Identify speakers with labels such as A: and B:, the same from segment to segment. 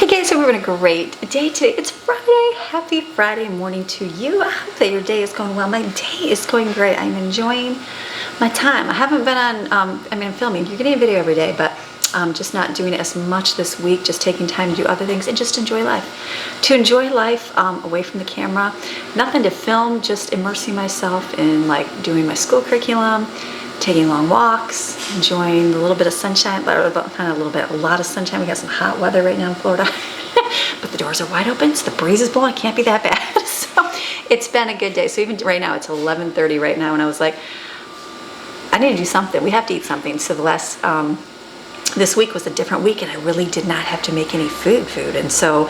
A: Hey guys, so we're having a great day today. It's Friday. Happy Friday morning to you. I hope that your day is going well. My day is going great. I'm enjoying my time. I haven't been on, I'm filming. You're getting a video every day, but just not doing it as much this week, just taking time to do other things and just enjoy life. To enjoy life away from the camera. Nothing to film, just immersing myself in like doing my school curriculum, taking long walks, enjoying a little bit of sunshine, a lot of sunshine. We got some hot weather right now in Florida, but the doors are wide open, so the breeze is blowing. It can't be that bad. So it's been a good day. So even right now, it's 11:30 right now, and I was like, I need to do something. We have to eat something. So this week was a different week, and I really did not have to make any food. And so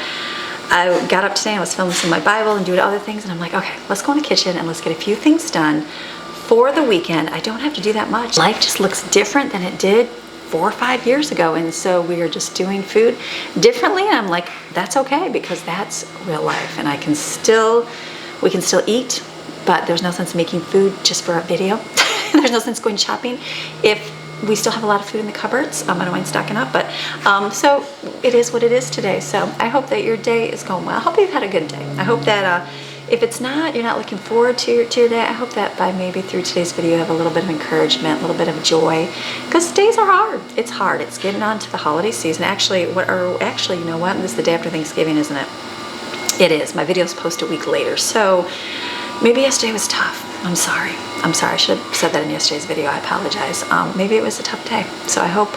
A: I got up today, and I was filming some of my Bible and doing other things, and I'm like, okay, let's go in the kitchen and let's get a few things done. For the weekend, I don't have to do that much. Life just looks different than it did 4 or 5 years ago, and so we are just doing food differently, and I'm like, that's okay, because that's real life, and we can still eat, but there's no sense making food just for a video. There's no sense going shopping if we still have a lot of food in the cupboards. I don't mind stocking up, but so it is what it is today. So I hope that your day is going well. I hope you've had a good day. I hope that if it's not, you're not looking forward to your day, I hope that by maybe through today's video you have a little bit of encouragement, a little bit of joy, because days are hard. It's hard. It's getting on to the holiday season. Actually, you know what? This is the day after Thanksgiving, isn't it? It is. My video's posted a week later, so maybe yesterday was tough. I'm sorry. I should have said that in yesterday's video. I apologize. Maybe it was a tough day. So I hope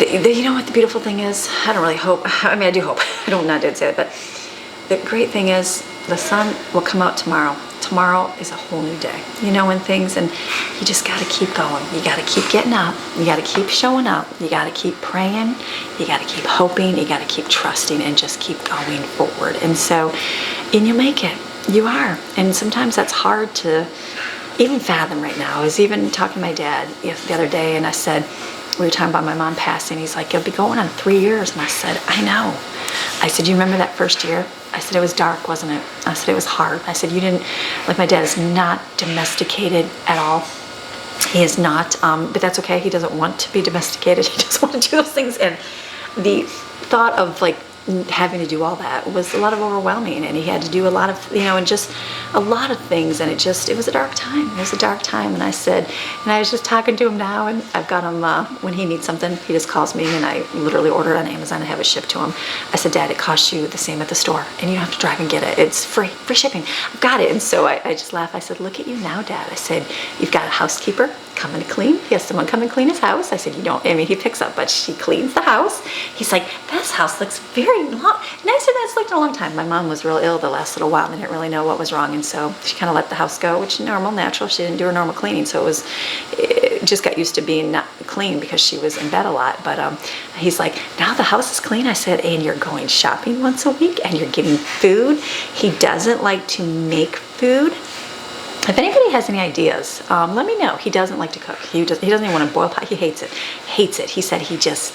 A: you know what the beautiful thing is? I don't really hope. I mean, I do hope. I don't not did say it, but the great thing is the sun will come out tomorrow. Tomorrow is a whole new day. You know, and you just got to keep going. You got to keep getting up. You got to keep showing up. You got to keep praying. You got to keep hoping. You got to keep trusting and just keep going forward. And you make it. You are. And sometimes that's hard to even fathom right now. I was even talking to my dad the other day, and I said, we were talking about my mom passing. He's like, it'll be going on 3 years. And I said, I know. I said, you remember that first year? I said, it was dark, wasn't it? I said, it was hard. I said, you didn't, like, my dad is not domesticated at all. He is not, but that's okay. He doesn't want to be domesticated. He doesn't want to do those things. And the thought of, like, having to do all that was a lot of overwhelming, and he had to do a lot of, and just a lot of things, and it was a dark time. It was a dark time, and I was just talking to him now, and I've got him, when he needs something, he just calls me, and I literally order it on Amazon and have it shipped to him. I said, Dad, it costs you the same at the store, and you don't have to drive and get it. It's free shipping. I've got it. And so I just laughed. I said, look at you now, Dad. I said, you've got a housekeeper coming to clean. He has someone come and clean his house. I said, he picks up, but she cleans the house. He's like, this house looks very nicer than it's looked in a long time. My mom was real ill the last little while and didn't really know what was wrong, and so she kind of let the house go, which is natural. She didn't do her normal cleaning, so it just got used to being not clean because she was in bed a lot. But he's like, now the house is clean. I said, and you're going shopping once a week, and you're getting food. He doesn't like to make food. If anybody has any ideas, let me know. He doesn't like to cook. He doesn't even want to boil pot. He hates it. He said he doesn't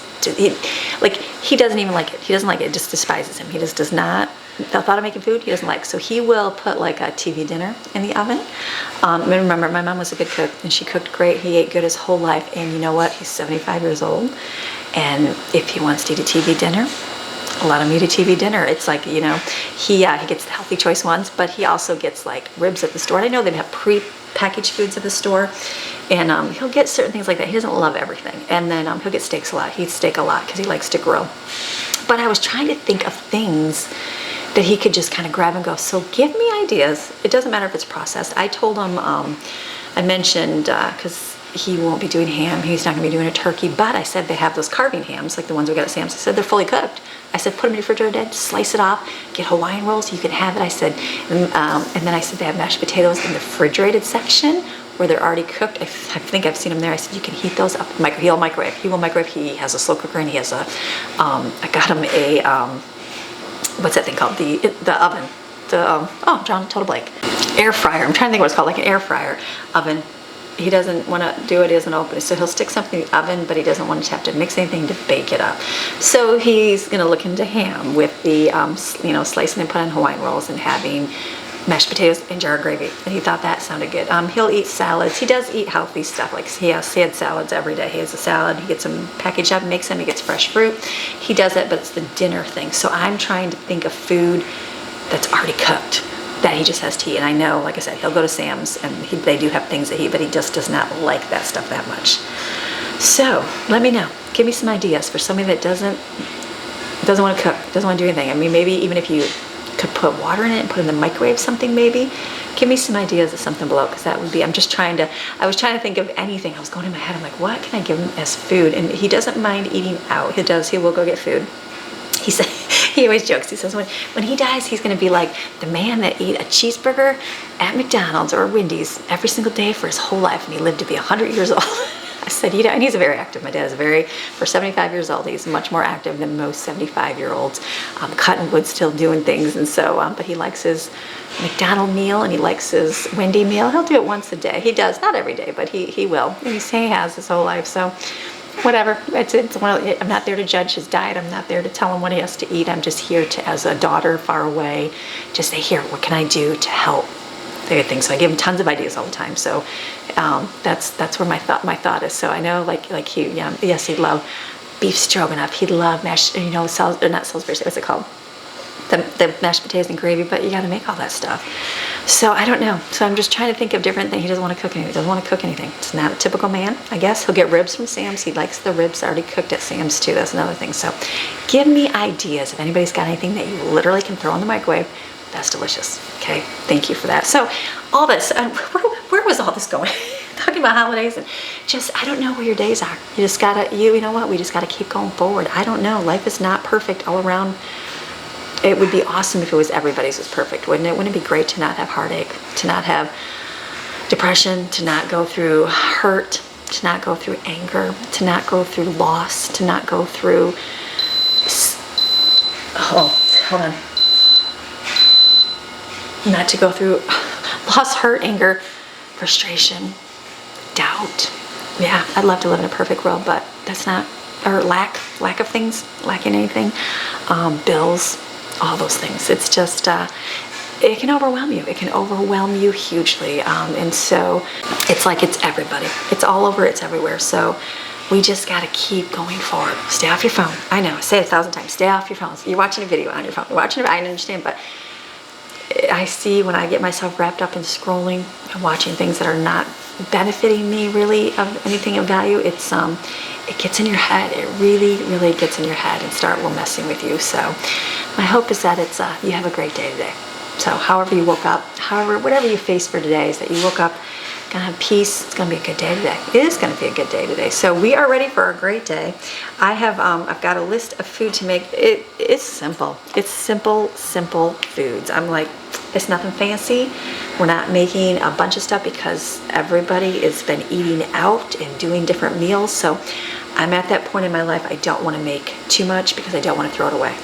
A: even like it. He doesn't like it. It just despises him. He just does not. The thought of making food, he doesn't like. So he will put like a TV dinner in the oven. Remember, my mom was a good cook, and she cooked great. He ate good his whole life. And you know what? He's 75 years old. And if he wants to eat a TV dinner, allow him to eat a TV dinner. It's like, he gets the healthy choice ones, but he also gets like ribs at the store. And I know they have pre-packaged foods at the store, and he'll get certain things like that. He doesn't love everything. And then he'll get steaks a lot. He eats steak a lot because he likes to grill. But I was trying to think of things that he could just kind of grab and go. So give me ideas. It doesn't matter if it's processed. I told him, I mentioned, because he won't be doing ham. He's not going to be doing a turkey. But I said they have those carving hams, like the ones we got at Sam's. I said they're fully cooked. I said, put them in your refrigerator, Dad, slice it off, get Hawaiian rolls, you can have it. I said, and then I said they have mashed potatoes in the refrigerated section where they're already cooked. I think I've seen them there. I said, you can heat those up. He will microwave. He has a slow cooker, and he has I got him a, what's that thing called? The oven. Total blank. Air fryer. I'm trying to think what it's called, like an air fryer oven. He doesn't want to do it, he doesn't open it. So he'll stick something in the oven, but he doesn't want to have to mix anything to bake it up. So he's going to look into ham with the, slicing and putting on Hawaiian rolls and having mashed potatoes and jar of gravy, and he thought that sounded good. He'll eat salads. He does eat healthy stuff, like he had salads every day. He has a salad, he gets them packaged up, makes them, he gets fresh fruit. He does it, but it's the dinner thing. So I'm trying to think of food that's already cooked that he just has to eat. And I know, like I said, he'll go to Sam's, and they do have things that but he just does not like that stuff that much. So let me know. Give me some ideas for somebody that doesn't want to cook, doesn't want to do anything. I mean, maybe even if you could put water in it and put it in the microwave something, maybe. Give me some ideas of something below, because that would be, I was trying to think of anything. I was going in my head, I'm like, what can I give him as food? And he doesn't mind eating out. He will go get food. He said, he always jokes, he says when he dies, he's going to be like the man that ate a cheeseburger at McDonald's or Wendy's every single day for his whole life, and he lived to be 100 years old. I said, and he's very active. My dad is for 75 years old, he's much more active than most 75-year-olds, cutting wood, still doing things. And so, but he likes his McDonald meal, and he likes his Wendy meal. He'll do it once a day. He does, not every day, but he will. And he has his whole life. So whatever, I'm not there to judge his diet. I'm not there to tell him what he has to eat. I'm just here to, as a daughter far away, just say, here, what can I do to help? Things. So I give him tons of ideas all the time. So that's where my thought is. So I know, like he, yes, he'd love beef stroganoff. He'd love mashed, not Salisbury. What's it called? The mashed potatoes and gravy. But you got to make all that stuff. So I don't know. So I'm just trying to think of different things. He doesn't want to cook anything. He doesn't want to cook anything. It's not a typical man, I guess. He'll get ribs from Sam's. He likes the ribs already cooked at Sam's too. That's another thing. So give me ideas. If anybody's got anything that you literally can throw in the microwave, that's delicious. Okay, thank you for that. So all this, where was all this going? Talking about holidays, and just, I don't know where your days are. You just gotta, you know what, we just gotta keep going forward. I don't know, life is not perfect all around. It would be awesome if it was everybody's was perfect, wouldn't it? Wouldn't it be great to not have heartache, to not have depression, to not go through hurt, to not go through anger, to not go through loss, to not go through, hold on. Not to go through loss, hurt, anger, frustration, doubt. Yeah, I'd love to live in a perfect world, but that's not, or lack of things, lacking anything, bills, all those things. It's just, it can overwhelm you. It can overwhelm you hugely. And so it's like it's everybody. It's all over, it's everywhere. So we just got to keep going forward. Stay off your phone. I know, I say it 1,000 times, stay off your phones. You're watching a video on your phone. You're watching it, I understand, but I see when I get myself wrapped up in scrolling and watching things that are not benefiting me really of anything of value, it gets in your head. It really, really gets in your head and start messing with you. So my hope is that you have a great day today. So however you woke up, whatever you face for today, is that you woke up gonna have peace. It's gonna be a good day today. It is gonna be a good day today. So we are ready for a great day. I've got a list of food to make. It's simple. It's simple foods. I'm like, it's nothing fancy. We're not making a bunch of stuff because everybody has been eating out and doing different meals. So I'm at that point in my life, I don't want to make too much because I don't want to throw it away.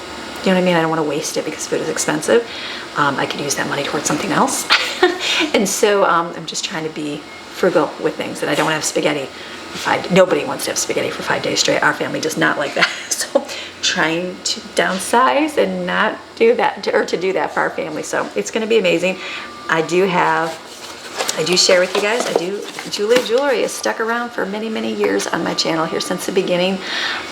A: You know what I mean? I don't want to waste it because food is expensive. I could use that money towards something else. And so I'm just trying to be frugal with things, and I don't want to have spaghetti. Nobody wants to have spaghetti for 5 days straight. Our family does not like that. So trying to downsize and not do that, or to do that for our family. So it's going to be amazing. I do share with you guys, Jeulia Jewelry is stuck around for many, many years on my channel here since the beginning.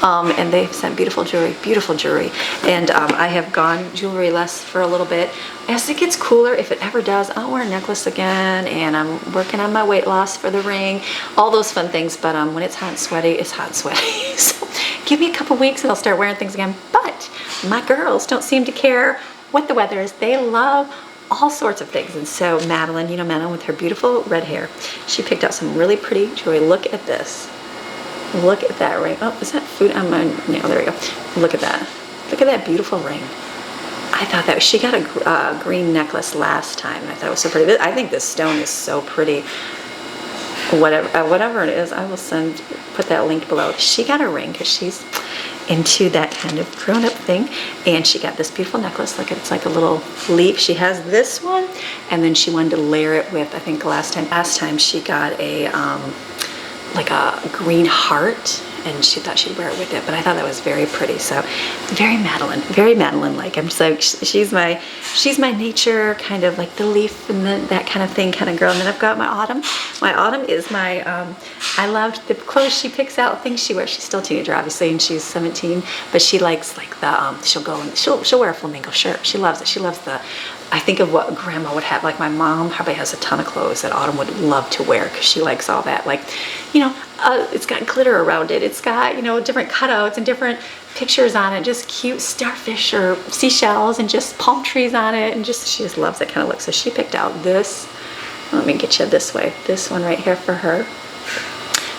A: And they've sent beautiful jewelry. And I have gone jewelry-less for a little bit. As it gets cooler, if it ever does, I'll wear a necklace again, and I'm working on my weight loss for the ring, all those fun things. But when it's hot and sweaty, it's hot and sweaty. So give me a couple weeks and I'll start wearing things again. But my girls don't seem to care what the weather is. They love all sorts of things. And so Madeline, Madeline with her beautiful red hair, she picked out some really pretty jewelry. Look at this. Look at that ring. Oh, is that food on my nail? There we go. Look at that. Look at that beautiful ring. I thought that she got a green necklace last time. I thought it was so pretty. I think this stone is so pretty. Whatever it is, I will put that link below. She got a ring because she's into that kind of grown-up thing, and she got this beautiful necklace. Like, it's like a little leaf. She has this one, and then she wanted to layer it with, I think last time she got a like a green heart, and she thought she'd wear it with it, but I thought that was very pretty. So very Madeline-like. I'm just like, she's my nature, kind of like the leaf and that kind of thing kind of girl. And then I've got my Autumn. My Autumn is my, I loved the clothes she picks out, things she wears. She's still a teenager, obviously, and she's 17, but she likes like the, she'll go and she'll wear a flamingo shirt. She loves it. She loves the, I think of what grandma would have. Like my mom probably has a ton of clothes that Autumn would love to wear because she likes all that. Like, you know, it's got glitter around it. It's got, you know, different cutouts and different pictures on it, just cute starfish or seashells and just palm trees on it, and just, she just loves that kind of look. So she picked out this, let me get you this way, this one right here for her.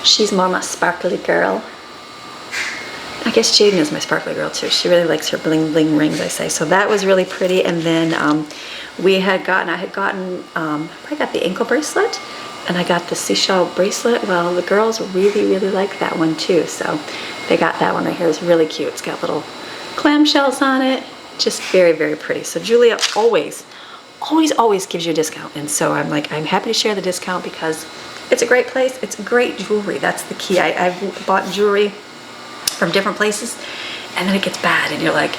A: She's more my sparkly girl. I guess Jaden is my sparkly girl too. She really likes her bling bling rings, I say. So that was really pretty. And then I had gotten, I got the ankle bracelet, and I got the seashell bracelet. Well, the girls really like that one too. So they got that one right here. It's really cute. It's got little clamshells on it. Just very pretty. So Jeulia always gives you a discount. And so I'm like, I'm happy to share the discount because it's a great place. It's great jewelry. That's the key. I've bought jewelry from different places, and then it gets bad, and you're like,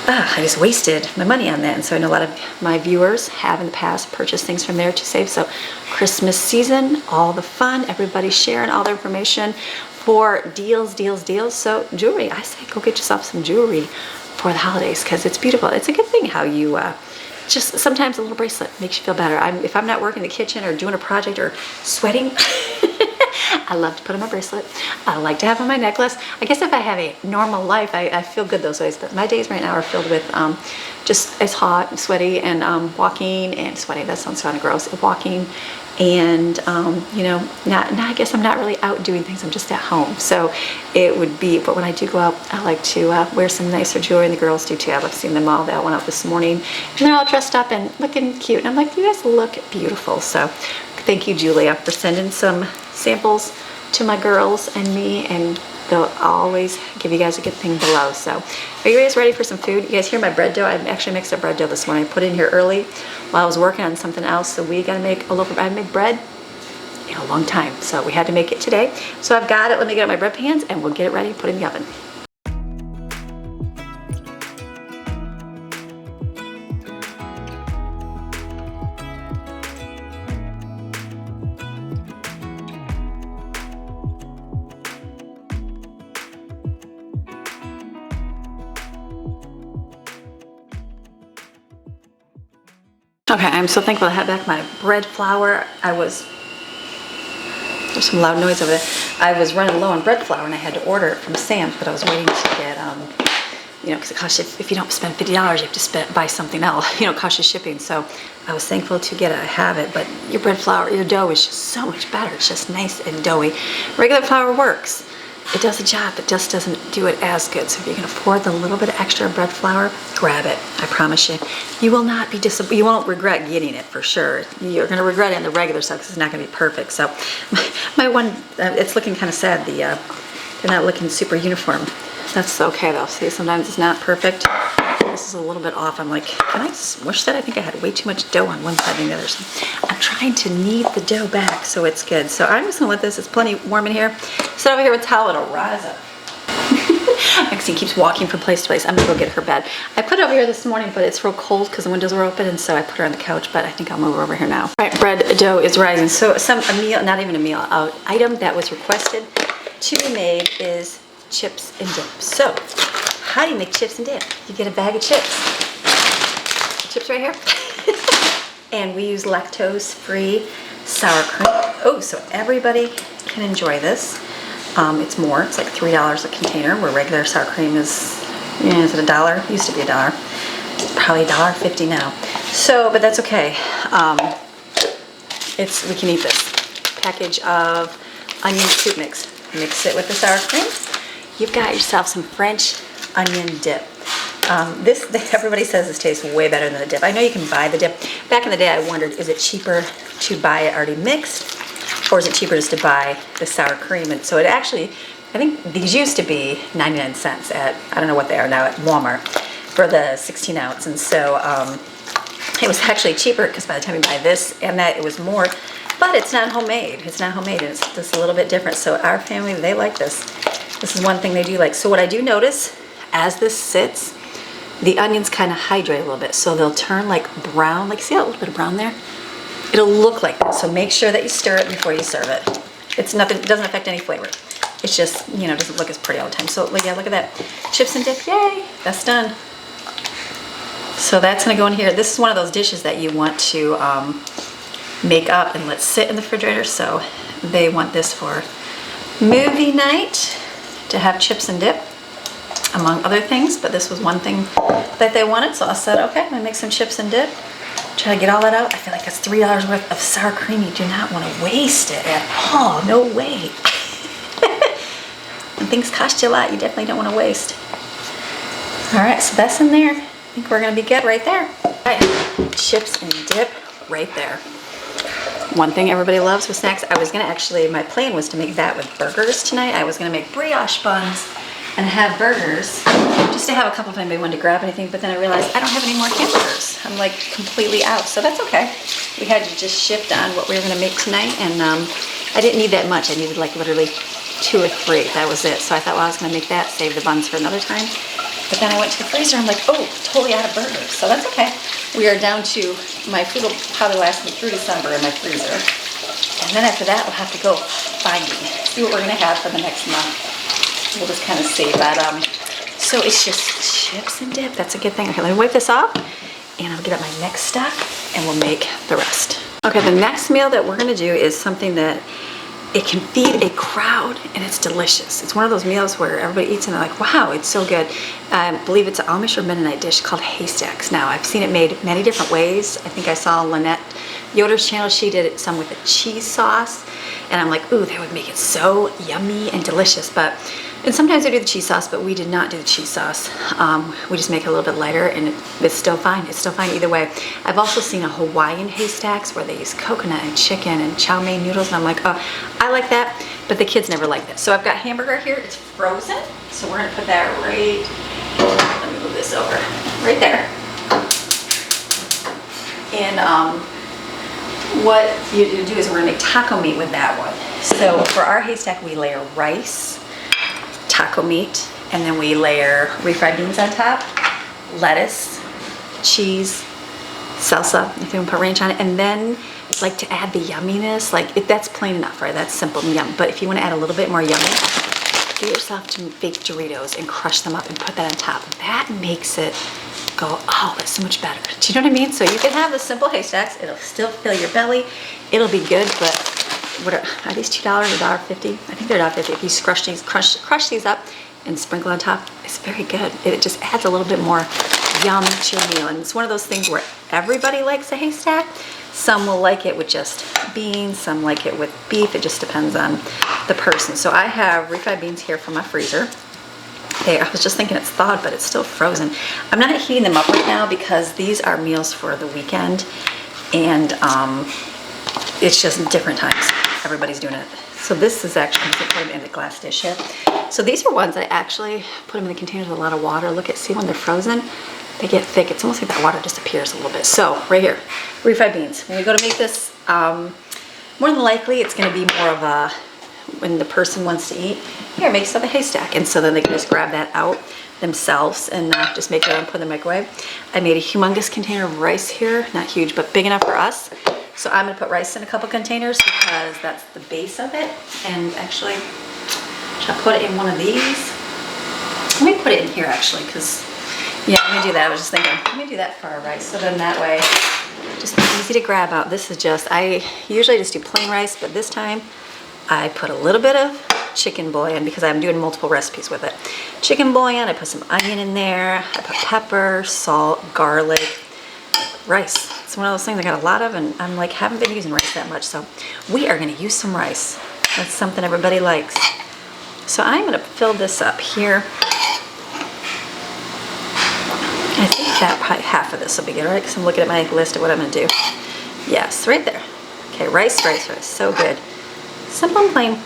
A: I just wasted my money on that. And so I know a lot of my viewers have in the past purchased things from there to save. So Christmas season, all the fun, everybody sharing all their information for deals. So jewelry, I say go get yourself some jewelry for the holidays because it's beautiful. It's a good thing how you just sometimes a little bracelet makes you feel better. If I'm not working in the kitchen or doing a project or sweating, I love to put on my bracelet. I like to have on my necklace. I guess if I have a normal life, I feel good those ways. But my days right now are filled with just it's hot and sweaty and walking and sweaty. That sounds kind of gross. Walking and you know, I guess I'm not really out doing things. I'm just at home. So it would be. But when I do go out, I like to wear some nicer jewelry, and the girls do too. I've seen them all. They all went out this morning, and they're all dressed up and looking cute. And I'm like, you guys look beautiful. So thank you, Jeulia, for sending some samples to my girls and me, and they'll always give you guys a good thing below. So are you guys ready for some food? You guys hear my bread dough? I actually mixed a bread dough this morning. I put it in here early while I was working on something else. So we gotta make a loaf. I haven't made bread in a long time, so we had to make it today. So I've got it. Let me get out my bread pans and we'll get it ready, put it in the oven. Okay, I'm so thankful I had back my bread flour. There's some loud noise over there. I was running low on bread flour and I had to order it from Sam's, but I was waiting to get, you know, because it costs you, if you don't spend $50, you have to buy something else, you know, it costs you shipping. So I was thankful to get it. I have it, but your bread flour, your dough is just so much better. It's just nice and doughy. Regular flour works. It does the job, but just doesn't do it as good. So if you can afford the little bit of extra bread flour, grab it. I promise you, you will not be disappointed. You won't regret getting it for sure. You're going to regret it in the regular stuff because it's not going to be perfect. So my one, it's looking kind of sad. They're not looking super uniform. That's okay though. See, sometimes it's not perfect. This is a little bit off. I'm like, can I smush that? I think I had way too much dough on one side than the other. So I'm trying to knead the dough back so it's good. So I'm just gonna let this, it's plenty warm in here. Sit over here with a towel, it'll rise up. Maxine keeps walking from place to place. I'm gonna go get her bed. I put it over here this morning, but it's real cold because the windows were open, and so I put her on the couch, but I think I'll move her over here now. All right, bread dough is rising. So a meal, not even a meal, an item that was requested to be made is chips and dip. So how do you make chips and dip? You get a bag of chips. Chips right here. And we use lactose-free sour cream. Oh, so everybody can enjoy this. It's more. It's like $3 a container, where regular sour cream is, is it $1? It used to be $1. Probably $1.50 now. So, but that's okay. We can eat this. Package of onion soup mix. Mix it with the sour cream. You've got yourself some French onion dip. Everybody says this tastes way better than the dip. I know you can buy the dip. Back in the day, I wondered, is it cheaper to buy it already mixed, or is it cheaper just to buy the sour cream? And so it actually, I think these used to be 99 cents at, I don't know what they are now, at Walmart for the 16 ounce. And so it was actually cheaper because by the time you buy this and that, it was more. But it's not homemade. It's not homemade. It's just a little bit different. So our family, they like this. This is one thing they do like. So what I do notice, as this sits, the onions kind of hydrate a little bit. So they'll turn like brown. Like, see that little bit of brown there? It'll look like that. So make sure that you stir it before you serve it. It's nothing, it doesn't affect any flavor. It's just, you know, doesn't look as pretty all the time. So yeah, look at that. Chips and dip, yay, that's done. So that's gonna go in here. This is one of those dishes that you want to make up and let sit in the refrigerator. So they want this for movie night, to have chips and dip, among other things, but this was one thing that they wanted, so I said, okay, I'm gonna make some chips and dip. Try to get all that out. I feel like that's $3 worth of sour cream. You do not want to waste it at all. No way. When things cost you a lot, you definitely don't want to waste. All right, so that's in there. I think we're gonna be good right there. All right, chips and dip right there. One thing everybody loves with snacks, I was gonna actually, my plan was to make that with burgers tonight. I was gonna make brioche buns and have burgers, just to have a couple if anybody wanted to grab anything, but then I realized I don't have any more hamburgers. I'm like completely out, so that's okay. We had to just shift on what we were gonna make tonight, and I didn't need that much. I needed like literally 2 or 3, that was it. So I thought, well, I was gonna make that, save the buns for another time. But then I went to the freezer, I'm like, oh, totally out of burgers, so that's okay. We are down to, my food will probably last me through December in my freezer. And then after that, we'll have to go finding, see what we're gonna have for the next month. We'll just kind of save that. So it's just chips and dip. That's a good thing. Okay, let me wipe this off, and I'll get up my next stuff, and we'll make the rest. Okay, the next meal that we're gonna do is something that it can feed a crowd, and it's delicious. It's one of those meals where everybody eats and they're like, wow, it's so good. I believe it's an Amish or Mennonite dish called haystacks. Now, I've seen it made many different ways. I think I saw Lynette Yoder's channel. She did it some with a cheese sauce, and I'm like, ooh, that would make it so yummy and delicious. And sometimes I do the cheese sauce, but we did not do the cheese sauce. We just make it a little bit lighter, and it's still fine. It's still fine either way. I've also seen a Hawaiian haystacks where they use coconut and chicken and chow mein noodles, and I'm like, oh, I like that, but the kids never like that. So I've got hamburger here. It's frozen, so we're gonna put that right, let me move this over, right there. And what you do is we're gonna make taco meat with that one. So for our haystack, we layer rice, taco meat, and then we layer refried beans on top, lettuce, cheese, salsa, if you want to put ranch on it, and then like to add the yumminess, like if that's plain enough, right? That's simple and yum. But if you want to add a little bit more yummy, get yourself some fake Doritos and crush them up and put that on top. That makes it go, oh, that's so much better. Do you know what I mean? So you can have the simple haystacks. It'll still fill your belly. It'll be good, but what are these $2 or $1.50? I think they're $1.50. If you crush these up and sprinkle on top, it's very good. It just adds a little bit more yum to your meal. And it's one of those things where everybody likes a haystack. Some will like it with just beans, some like it with beef. It just depends on the person. So I have refried beans here from my freezer. I was just thinking it's thawed, but it's still frozen. I'm not heating them up right now because these are meals for the weekend, and it's just different times. Everybody's doing it. So this is actually, I'm going to put them in a glass dish here. So these are ones that I actually put them in the containers with a lot of water. Look at, see when they're frozen, they get thick. It's almost like that water disappears a little bit. So right here, refried beans. When we go to make this, more than likely it's going to be more of a, when the person wants to eat, here, make some of the haystack. And so then they can just grab that out themselves and just make it and put it in the microwave. I made a humongous container of rice here, not huge, but big enough for us. So I'm gonna put rice in a couple containers because that's the base of it. And actually, should I put it in one of these? Let me put it in here actually, because yeah, I'm gonna do that. I was just thinking, let me do that for our rice. So then that way, just easy to grab out. This is just, I usually just do plain rice, but this time I put a little bit of chicken bouillon because I'm doing multiple recipes with it. Chicken bouillon, I put some onion in there, I put pepper, salt, garlic, rice. It's one of those things I got a lot of, and I'm like, haven't been using rice that much, so we are gonna use some rice. That's something everybody likes. So I'm gonna fill this up here. I think that probably half of this will be good, right? Because I'm looking at my list of what I'm gonna do. Yes, right there. Okay, rice, so good. Simple and plain.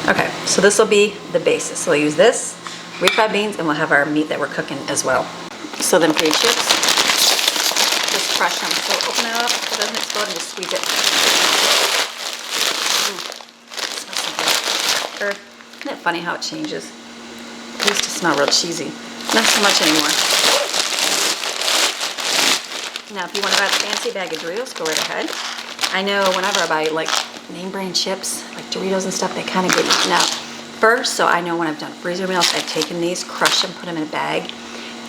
A: Okay, so this will be the basis. So we'll use this, refried beans, and we'll have our meat that we're cooking as well. So then for your chips, just crush them. So open it up so it doesn't explode and just squeeze it. Ooh, smells so good. Isn't it funny how it changes? It used to smell real cheesy. Not so much anymore. Now, if you want to buy the fancy bag of Doritos, go right ahead. I know whenever I buy like name brand chips, like Doritos and stuff, they kind of get eaten out first. So I know when I've done freezer meals, I've taken these, crushed them, put them in a bag,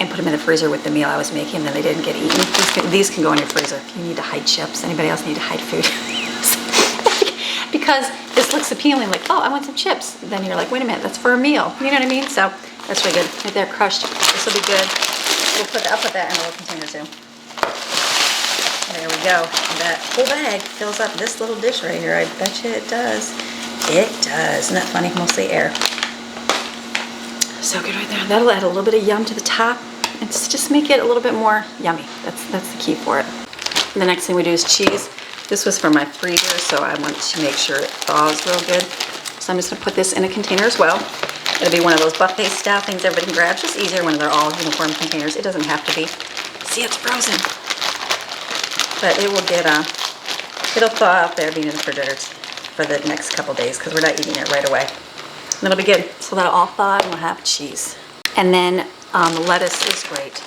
A: and put them in the freezer with the meal I was making, and then they didn't get eaten. These can go in your freezer if you need to hide chips. Anybody else need to hide food? Because this looks appealing, like, oh, I want some chips. Then you're like, wait a minute, that's for a meal. You know what I mean? So that's really good. Right there, crushed. This will be good. I'll put that in a little container too. There we go. That whole bag fills up this little dish right here. I bet you it does. It does. Isn't that funny? Mostly air. So good right there. That'll add a little bit of yum to the top. And just make it a little bit more yummy. That's the key for it. And the next thing we do is cheese. This was from my freezer, so I want to make sure it thaws real good. So I'm just going to put this in a container as well. It'll be one of those buffet style things everybody can grab. It's just easier when they're all uniform containers. It doesn't have to be. See, it's frozen. But it will get, it'll thaw out there being in the refrigerator for the next couple days because we're not eating it right away. And it'll be good. So that'll all thaw and we'll have cheese. And then lettuce is great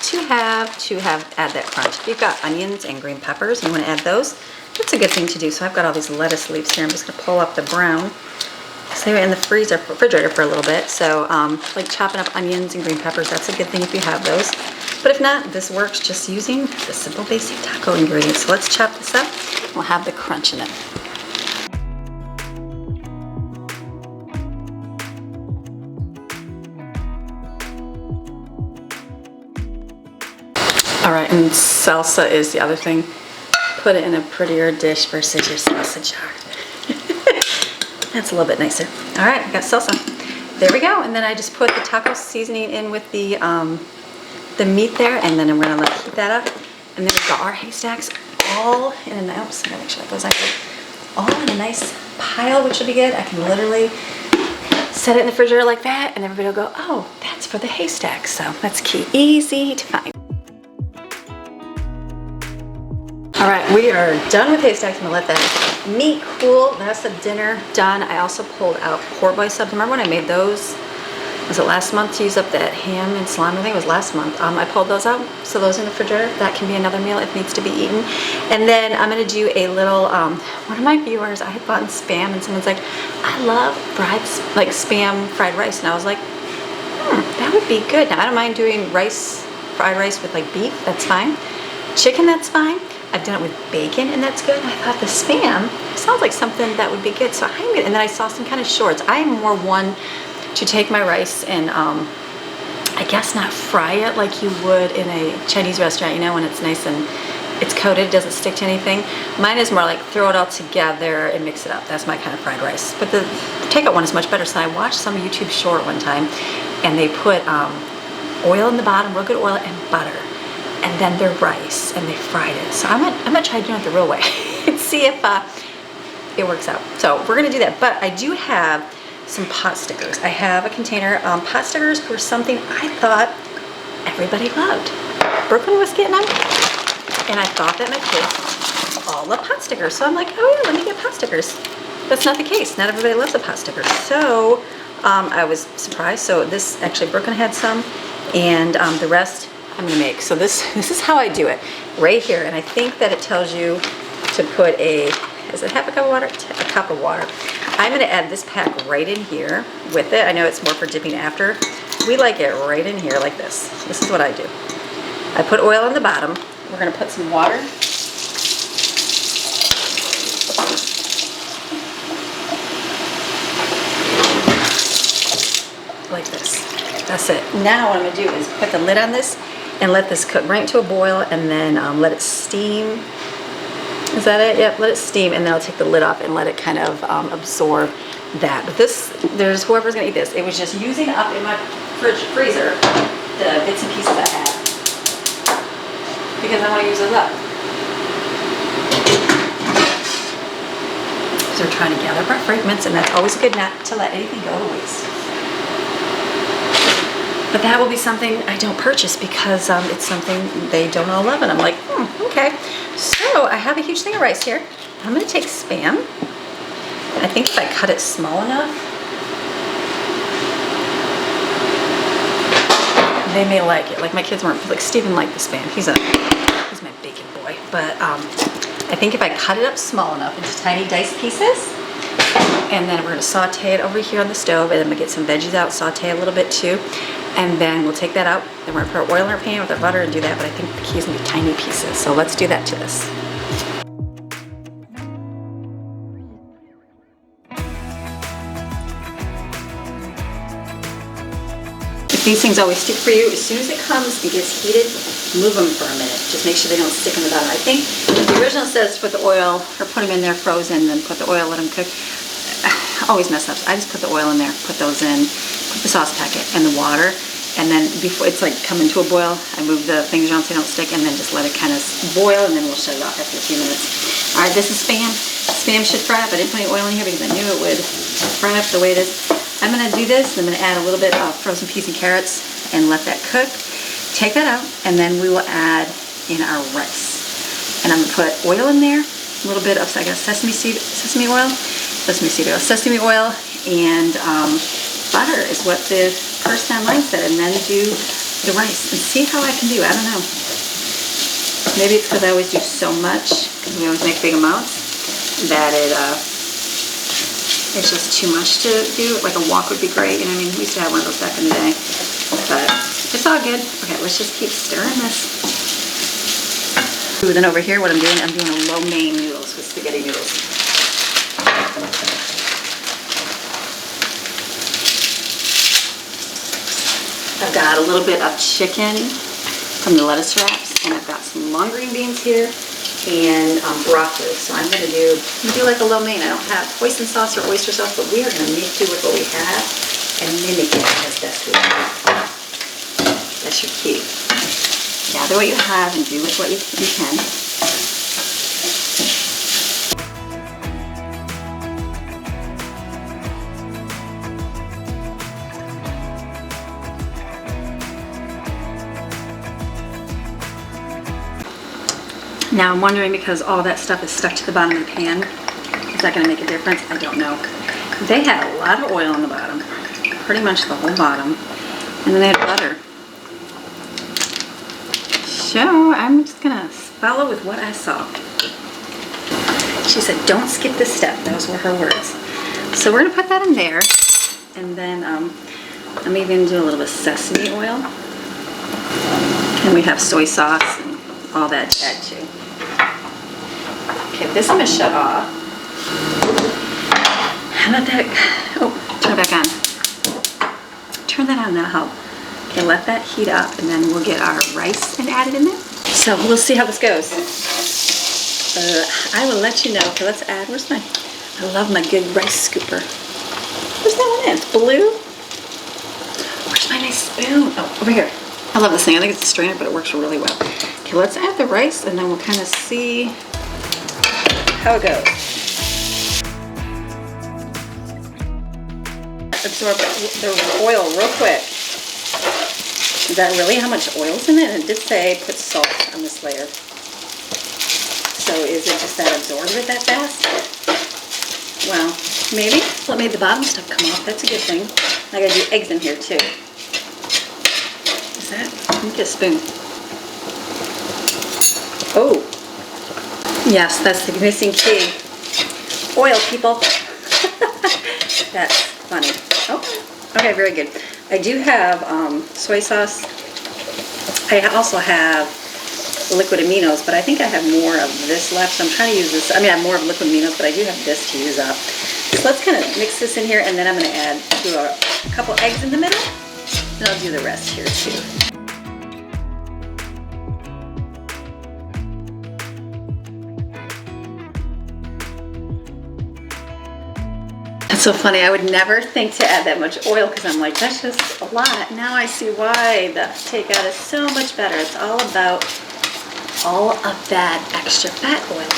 A: to add that crunch. If you've got onions and green peppers and you want to add those, that's a good thing to do. So I've got all these lettuce leaves here. I'm just going to pull up the brown. So they were in the refrigerator for a little bit. So like chopping up onions and green peppers, that's a good thing if you have those. But if not, this works just using the simple basic taco ingredients. So let's chop this up. We'll have the crunch in it. All right, and salsa is the other thing. Put it in a prettier dish versus your salsa jar. That's a little bit nicer. All right, I got salsa. There we go. And then I just put the taco seasoning in with the meat there, and then I'm gonna let heat that up. And then we've got our haystacks all in a nice, make sure that goes on good. All in a nice pile, which will be good. I can literally set it in the refrigerator like that, and everybody will go, oh, that's for the haystacks. So that's key, easy to find. All right, we are done with haystacks. I'm gonna let that meat cool. That's the dinner done. I also pulled out poor boy subs. Remember when I made those? Was it last month to use up that ham and salami? I think it was last month. I pulled those out, so those in the refrigerator. That can be another meal if it needs to be eaten. And then I'm gonna do a little, one of my viewers, I had bought in Spam, and someone's like, I love Spam fried rice. And I was like, that would be good. Now I don't mind doing fried rice with like beef, that's fine. Chicken, that's fine. I've done it with bacon, and that's good. And I thought the Spam sounds like something that would be good. So and then I saw some kind of shorts. I am more one to take my rice and I guess not fry it like you would in a Chinese restaurant, you know, when it's nice and it's coated, it doesn't stick to anything. Mine is more like throw it all together and mix it up. That's my kind of fried rice. But the takeout one is much better. So I watched some YouTube short one time, and they put oil in the bottom, real good oil, and butter. And then their rice, and they fried it. So I'm gonna try doing it the real way and see if it works out. So we're gonna do that. But I do have some pot stickers. I have a container. Pot stickers were something I thought everybody loved. Brooklyn was getting them, and I thought that my kids all love pot stickers. So I'm like, oh yeah, let me get pot stickers. That's not the case. Not everybody loves a pot sticker. So I was surprised. So this, actually Brooklyn had some, and the rest I'm gonna make. So this is how I do it right here, and I think that it tells you to put does it have a cup of water? A cup of water. I'm gonna add this pack right in here with it. I know it's more for dipping after. We like it right in here like this. This is what I do. I put oil on the bottom. We're gonna put some water. Like this. That's it. Now what I'm gonna do is put the lid on this and let this cook right to a boil, and then let it steam. Is that it? Yep, let it steam, and then I'll take the lid off and let it kind of absorb that. But there's whoever's gonna eat this. It was just using up in my freezer the bits and pieces I had because I want to use those up. So we're trying to gather up our fragments, and that's always good not to let anything go to waste. But that will be something I don't purchase because it's something they don't all love, and I'm like, okay. So I have a huge thing of rice here. I'm gonna take Spam. I think if I cut it small enough, they may like it. Like my kids weren't, like Steven liked the Spam. He's my bacon boy. But I think if I cut it up small enough into tiny diced pieces, and then we're gonna saute it over here on the stove, and then we get some veggies out, saute a little bit too, and then we'll take that out, and we're gonna put our oil in our pan with our butter and do that, but I think the key is gonna be tiny pieces. So let's do that to this. These things always stick for you. As soon as it comes and gets heated, move them for a minute. Just make sure they don't stick in the bottom. I think the original says put the oil, or put them in there frozen, then put the oil, let them cook. I always mess up. I just put the oil in there, put those in, put the sauce packet and the water, and then before it's like coming to a boil, I move the things around so they don't stick, and then just let it kind of boil, and then we'll shut it off after a few minutes. All right, this is Spam. Spam should fry up. I didn't put any oil in here because I knew it would fry up the way it is. I'm gonna do this, and I'm gonna add a little bit of frozen peas and carrots and let that cook. Take that out, and then we will add in our rice. And I'm gonna put oil in there, a little bit of, I got sesame oil, and butter is what the person online said, and then do the rice and see how I can do. I don't know. Maybe it's because I always do so much, because we always make big amounts, that it's just too much to do. Like a wok would be great, you know what I mean? We used to have one of those back in the day, but it's all good. Okay, let's just keep stirring this. Ooh, then over here, what I'm doing a lo mein noodles with spaghetti noodles. I've got a little bit of chicken from the lettuce wraps, and I've got some long green beans here, and broccoli. So I'm gonna do like a lo mein. I don't have hoisin sauce or oyster sauce, but we are gonna make do with what we have and mimic it as best we can. That's your key. Gather what you have and do with what you can. Now I'm wondering, because all that stuff is stuck to the bottom of the pan, is that going to make a difference? I don't know. They had a lot of oil on the bottom, pretty much the whole bottom, and then they had butter. So I'm just going to follow with what I saw. She said, don't skip this step. Those were her words. So we're going to put that in there, and then I'm even going to do a little bit of sesame oil, and we have soy sauce and all that to add too. Okay, this I'm gonna shut off. And let that, turn it back on. Turn that on, that'll help. Okay, let that heat up, and then we'll get our rice and add it in there. So we'll see how this goes. I will let you know. Okay, let's add, I love my good rice scooper. Where's that one at? It's blue. Where's my nice spoon? Oh, over here. I love this thing. I think it's a strainer, but it works really well. Okay, let's add the rice, and then we'll kind of see how it goes. Absorb the oil real quick. Is that really how much oil's in it? And it did say put salt on this layer. So is it just that absorbed it that fast? Well, maybe. Well, it made the bottom stuff come off. That's a good thing. I gotta do eggs in here too. Is that? Let me get a spoon. Oh. Yes, that's the missing key. Oil, people. That's funny. Okay, very good. I do have soy sauce. I also have liquid aminos, but I think I have more of this left, so I'm trying to use this. I mean, I have more of liquid aminos, but I do have this to use up. So let's kind of mix this in here, and then I'm going to do a couple eggs in the middle, and I'll do the rest here too. It's so funny. I would never think to add that much oil, because I'm like, that's just a lot. Now I see why the takeout is so much better. It's all about all of that extra fat oil.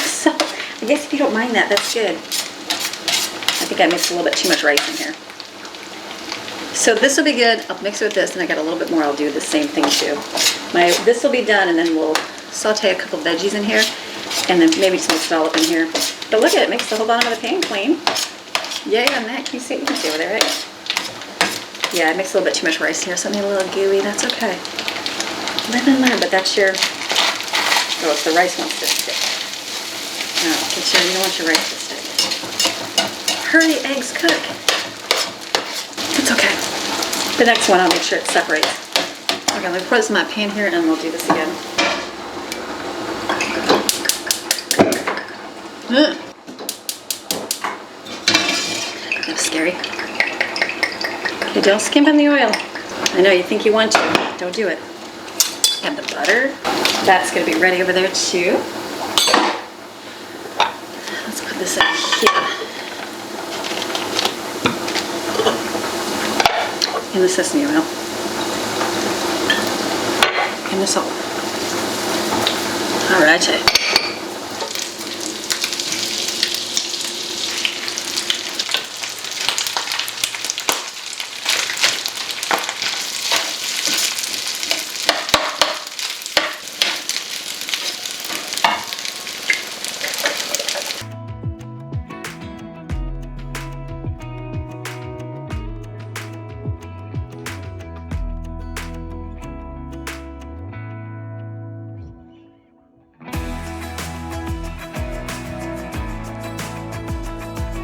A: So I guess if you don't mind that, that's good. I think I mixed a little bit too much rice in here. So this will be good. I'll mix it with this, and I got a little bit more. I'll do the same thing too. This will be done, and then we'll saute a couple veggies in here, and then maybe just mix it all up in here. But look at it, makes the whole bottom of the pan clean. Yay on that. Can you see what you can see over there, right? Yeah, I mixed a little bit too much rice here, so I made a little gooey. That's okay. Live and learn, but that's your... Oh, if the rice wants to stick. No, you don't want your rice to stick. Hurry, eggs cook. It's okay. The next one, I'll make sure it separates. Okay, let me pour this in my pan here, and we'll do this again. That was scary. Okay, don't skimp on the oil. I know you think you want to. Don't do it. Got the butter. That's going to be ready over there too. Let's put this in here. And the sesame oil. And the salt. Alrighty.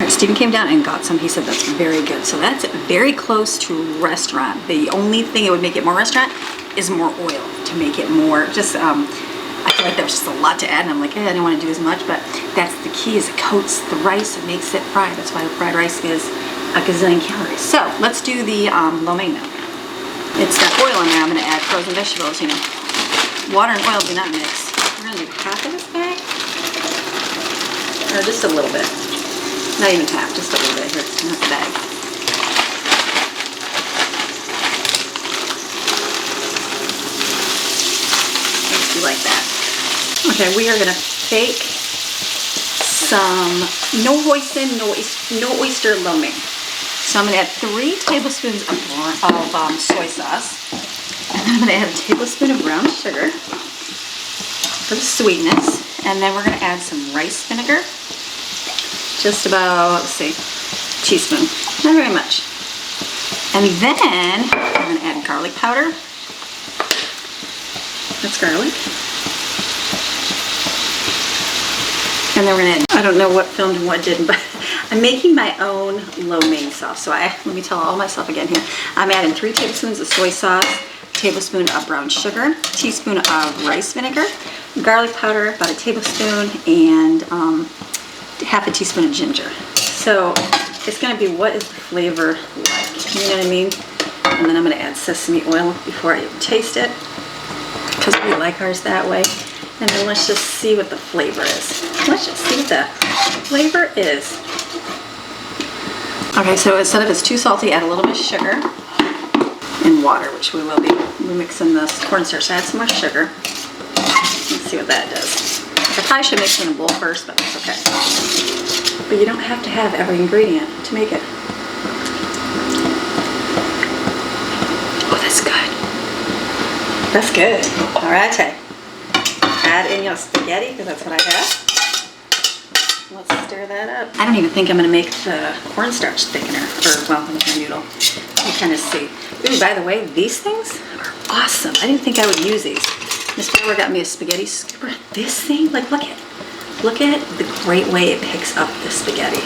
A: Stephen came down and got some. He said that's very good. So that's very close to restaurant. The only thing that would make it more restaurant is more oil to make it more just, I feel like there's just a lot to add, and I'm like, I didn't want to do as much, but that's the key, is it coats the rice and makes it fried. That's why fried rice is a gazillion calories. So let's do the lo mein now. It's got oil in there. I'm going to add frozen vegetables, you know. Water and oil do not mix. We're going to do half of this bag, or just a little bit. Not even half, just a little bit here, in this bag. Let's do like that. Okay, we are gonna fake some no oyster lo mein. So I'm gonna add 3 tablespoons of soy sauce. And then I'm gonna add a tablespoon of brown sugar for the sweetness. And then we're gonna add some rice vinegar. Just about, let's see, a teaspoon, not very much. And then I'm going to add garlic powder. That's garlic. And then we're going to add, I don't know what filmed and what didn't, but I'm making my own lo mein sauce. So let me tell all myself again here. I'm adding 3 tablespoons of soy sauce, tablespoon of brown sugar, teaspoon of rice vinegar, garlic powder, about a tablespoon, and half a teaspoon of ginger. So it's going to be what is the flavor like, you know what I mean? And then I'm going to add sesame oil before I even taste it, because we like ours that way. And then let's just see what the flavor is. Let's just see what the flavor is. Okay, so instead of it's too salty, add a little bit of sugar and water, which we will be mixing this cornstarch. So add some more sugar. Let's see what that does. I probably should mix it in a bowl first, but that's okay. But you don't have to have every ingredient to make it. Oh, that's good. That's good. All right, add in your spaghetti, because that's what I have. Let's stir that up. I don't even think I'm going to make the cornstarch thickener, or, well, the noodle. You kind of see. Ooh, by the way, these things are awesome. I didn't think I would use these. Miss Barbara got me a spaghetti scooper. This thing, like, look at the great way it picks up the spaghetti.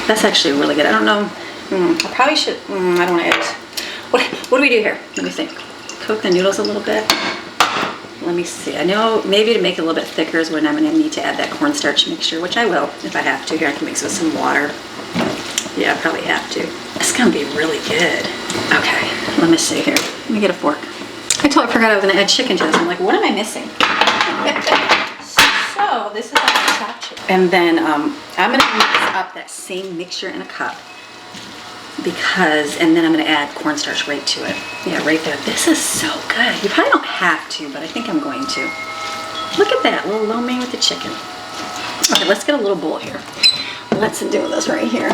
A: That's actually really good. I don't know. I probably should. I don't want to add. What do we do here? Let me think. Cook the noodles a little bit. Let me see. I know maybe to make it a little bit thicker is when I'm going to need to add that cornstarch mixture, which I will if I have to. Here, I can mix it with some water. Yeah, I probably have to. It's going to be really good. Okay, let me see here. Let me get a fork. I totally forgot I was going to add chicken to this. I'm like, what am I missing? So this is like a chopped chicken. And then I'm going to mix up that same mixture in a cup, and then I'm going to add cornstarch right to it. Yeah, right there. This is so good. You probably don't have to, but I think I'm going to. Look at that, little lo mein with the chicken. Okay, let's get a little bowl here. Let's do this right here.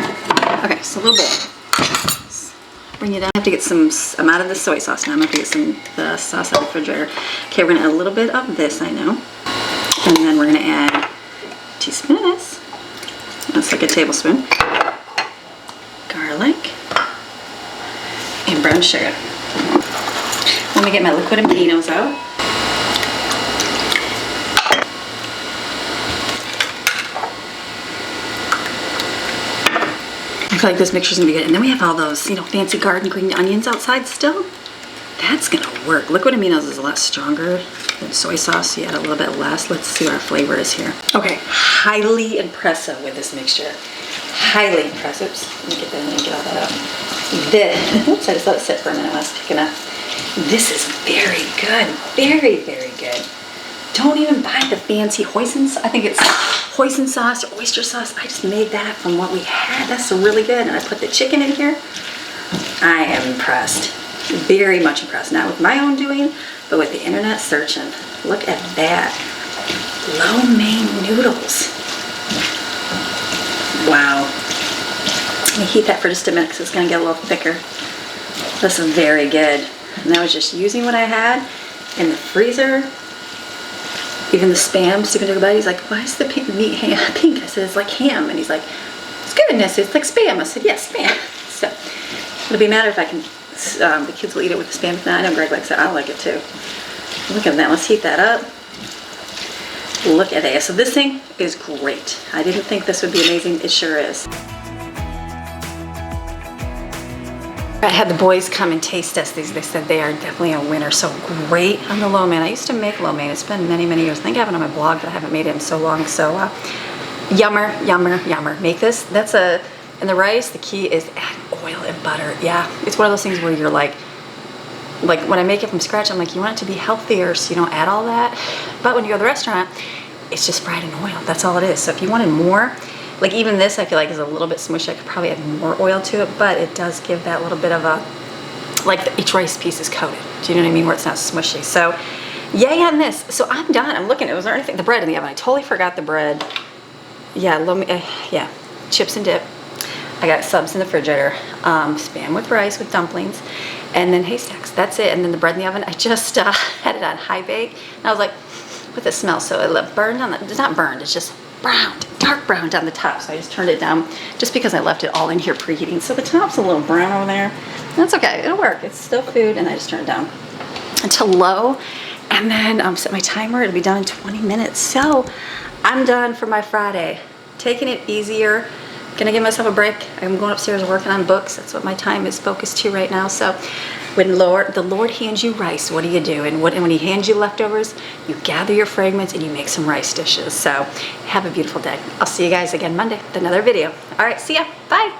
A: Okay, so a little bowl. Bring it down. I have to get some, I'm out of the soy sauce now. I'm going to get the sauce out of the refrigerator. Okay, we're going to add a little bit of this, I know. And then we're going to add a teaspoon of this. That's like a tablespoon. Garlic. And brown brown sugar. Let me get my liquid aminos out. I feel like this mixture's gonna be good. And then we have all those, you know, fancy garden green onions outside still. That's gonna work. Liquid aminos is a lot stronger than soy sauce, so you add a little bit less. Let's see what our flavor is here. Okay, highly impressive with this mixture. Highly impressive. Oops, let me get that and get all that out. Oops, I just let it sit for a minute when I was picking up. This is very good. Very, very good. Don't even buy the fancy hoisin. I think it's hoisin sauce or oyster sauce. I just made that from what we had. That's really good. And I put the chicken in here. I am impressed. Very much impressed. Not with my own doing, but with the internet searching. Look at that. Lo mein noodles. Wow. Let me heat that for just a minute because it's going to get a little thicker. This is very good. And I was just using what I had in the freezer. Even the Spam, Stephen Dicklebuddy, he's like, why is the meat pink? I said, it's like ham. And he's like, it's goodness, it's like Spam. I said, yes, Spam. So it'll be matter if I can, the kids will eat it with the Spam. If not, I know Greg likes it. I like it too. Look at that. Let's heat that up. Look at that. So this thing is great. I didn't think this would be amazing. It sure is. I had the boys come and taste test these. They said they are definitely a winner. So great on the lo mein. I used to make lo mein. It's been many, many years. I think I have it on my blog, but I haven't made it in so long. So yummer, yummer, yummer. Make this. That's a, and the rice, the key is add oil and butter. Yeah, it's one of those things where you're like when I make it from scratch, I'm like, you want it to be healthier, so you don't add all that. But when you go to the restaurant, it's just fried in oil. That's all it is. So if you wanted more, like even this I feel like is a little bit smushy. I could probably add more oil to it, but it does give that little bit of a, like each rice piece is coated. Do you know what I mean? Where it's not smushy. So yay on this. So I'm done. I'm looking. Was there anything? The bread in the oven. I totally forgot the bread. Yeah, yeah, chips and dip. I got subs in the refrigerator. Spam with rice with dumplings, and then haystacks. That's it. And then the bread in the oven. I just had it on high bake. And I was like, with the smell. So it burned on the. It's not burned. It's just browned, dark browned on the top. So I just turned it down just because I left it all in here preheating. So the top's a little brown over there. That's okay. It'll work. It's still food, and I just turned it down until low, and then set my timer. It'll be done in 20 minutes. So I'm done for my Friday. Taking it easier. Gonna give myself a break. I'm going upstairs working on books. That's what my time is focused to right now. So when the Lord hands you rice, what do you do? And when he hands you leftovers, you gather your fragments and you make some rice dishes. So have a beautiful day. I'll see you guys again Monday with another video. All right, see ya. Bye.